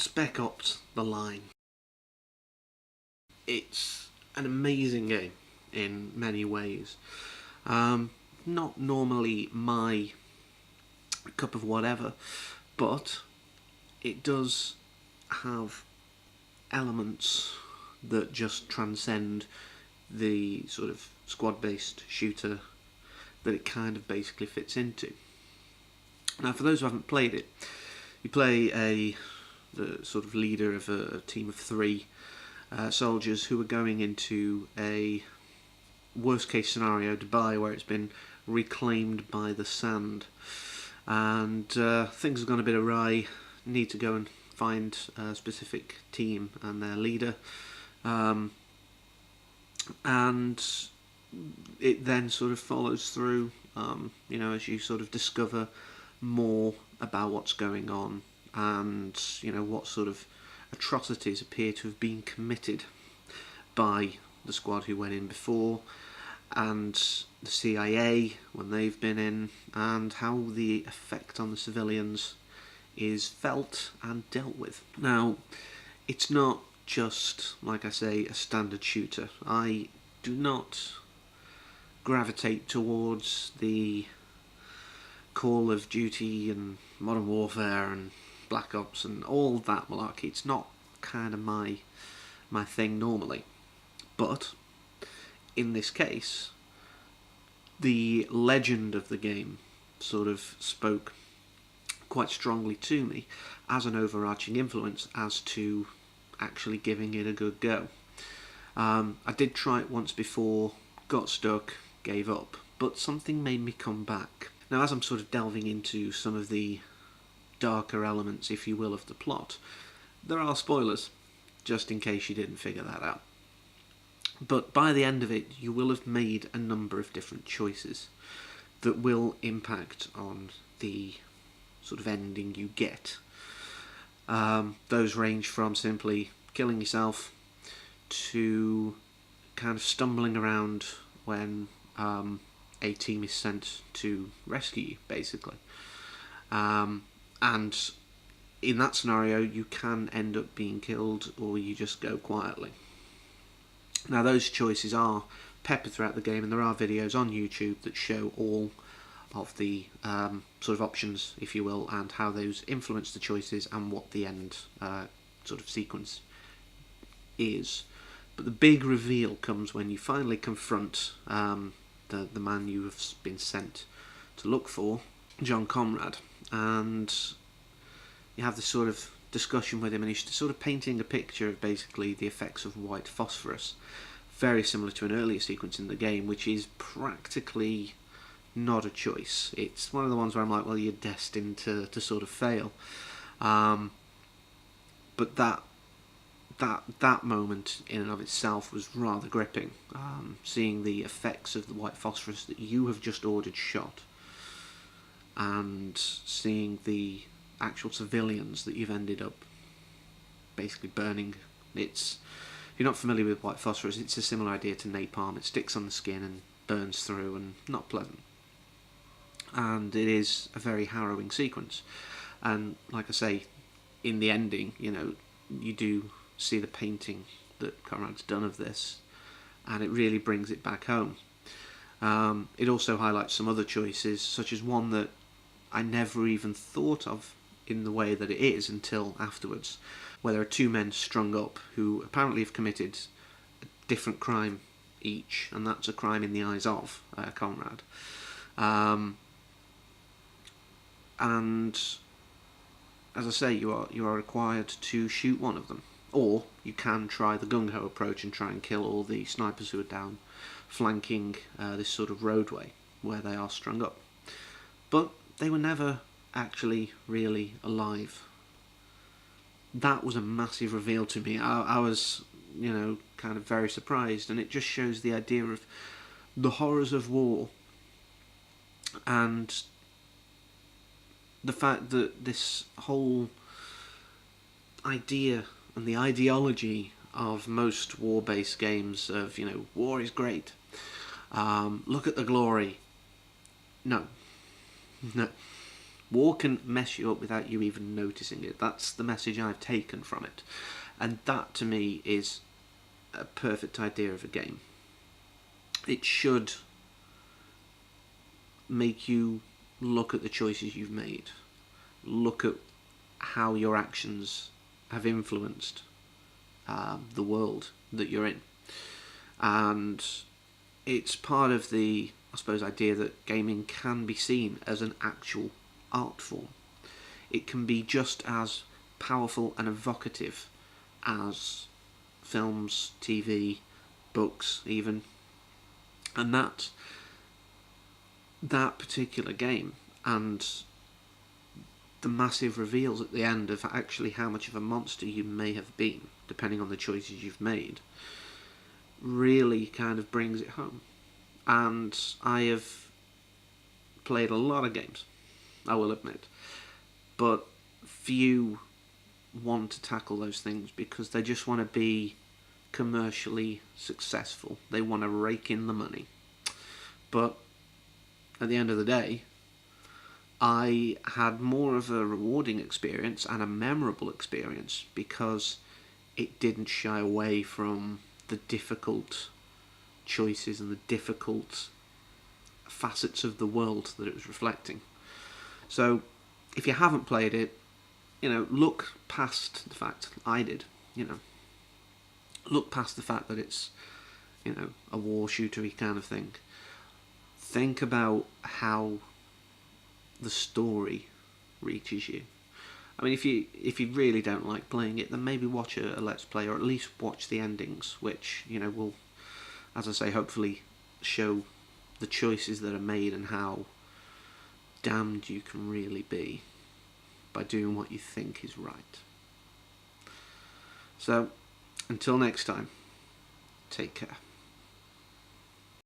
Spec Ops: The Line. It's an amazing game in many ways. Not normally my cup of whatever, but it does have elements that just transcend the sort of squad-based shooter that it kind of basically fits into. Now, for those who haven't played it, you play the sort of leader of a team of three soldiers who are going into a worst-case scenario, Dubai, where it's been reclaimed by the sand, and things have gone a bit awry. Need to go and find a specific team and their leader, and it then sort of follows through, as you sort of discover more about what's going on, and what sort of atrocities appear to have been committed by the squad who went in before, and the CIA when they've been in, and how the effect on the civilians is felt and dealt with. Now, it's not just, like I say, a standard shooter. I do not gravitate towards the Call of Duty and Modern Warfare and Black Ops and all that malarkey. It's not kind of my thing normally. But in this case, the legend of the game sort of spoke quite strongly to me as an overarching influence as to actually giving it a good go. I did try it once before, got stuck, gave up, but something made me come back. Now, as I'm sort of delving into some of the darker elements, if you will, of the plot, there are spoilers, just in case you didn't figure that out. But by the end of it, you will have made a number of different choices that will impact on the sort of ending you get. Those range from simply killing yourself to kind of stumbling around when a team is sent to rescue you, basically. And in that scenario, you can end up being killed, or you just go quietly. Now, those choices are peppered throughout the game, and there are videos on YouTube that show all of the sort of options, if you will, and how those influence the choices and what the end sort of sequence is. But the big reveal comes when you finally confront the man you have been sent to look for, John Conrad, and you have this sort of discussion with him, and he's sort of painting a picture of basically the effects of white phosphorus, very similar to an earlier sequence in the game, which is practically not a choice. It's one of the ones where I'm like, well, you're destined to sort of fail. But that moment in and of itself was rather gripping. Seeing the effects of the white phosphorus that you have just ordered shot, and seeing the actual civilians that you've ended up basically burning. If you're not familiar with white phosphorus, it's a similar idea to napalm. It sticks on the skin and burns through, and not pleasant. And it is a very harrowing sequence. And like I say, in the ending, you do see the painting that Conrad's done of this, and it really brings it back home. It also highlights some other choices, such as one that I never even thought of in the way that it is until afterwards, where there are two men strung up who apparently have committed a different crime each, and that's a crime in the eyes of Conrad. And as I say, you are required to shoot one of them, or you can try the gung-ho approach and try and kill all the snipers who are down flanking this sort of roadway where they are strung up. But they were never actually really alive. That was a massive reveal to me. I was, kind of very surprised, and it just shows the idea of the horrors of war, and the fact that this whole idea and the ideology of most war-based games of, war is great, look at the glory. No. War can mess you up without you even noticing it. That's the message I've taken from it. And that, to me, is a perfect idea of a game. It should make you look at the choices you've made. Look at how your actions have influenced the world that you're in. And it's part of the, I suppose, idea that gaming can be seen as an actual art form. It can be just as powerful and evocative as films, TV, books even. And that particular game and the massive reveals at the end of actually how much of a monster you may have been, depending on the choices you've made, really kind of brings it home. And I have played a lot of games, I will admit, but few want to tackle those things because they just want to be commercially successful. They want to rake in the money. But at the end of the day, I had more of a rewarding experience and a memorable experience because it didn't shy away from the difficult choices and the difficult facets of the world that it was reflecting. So if you haven't played it, look past the fact, I did, look past the fact that it's, a war shootery kind of thing. Think about how the story reaches you. I mean, if you really don't like playing it, then maybe watch a Let's Play, or at least watch the endings, which, will, as I say, hopefully show the choices that are made and how damned you can really be by doing what you think is right. So, until next time, take care.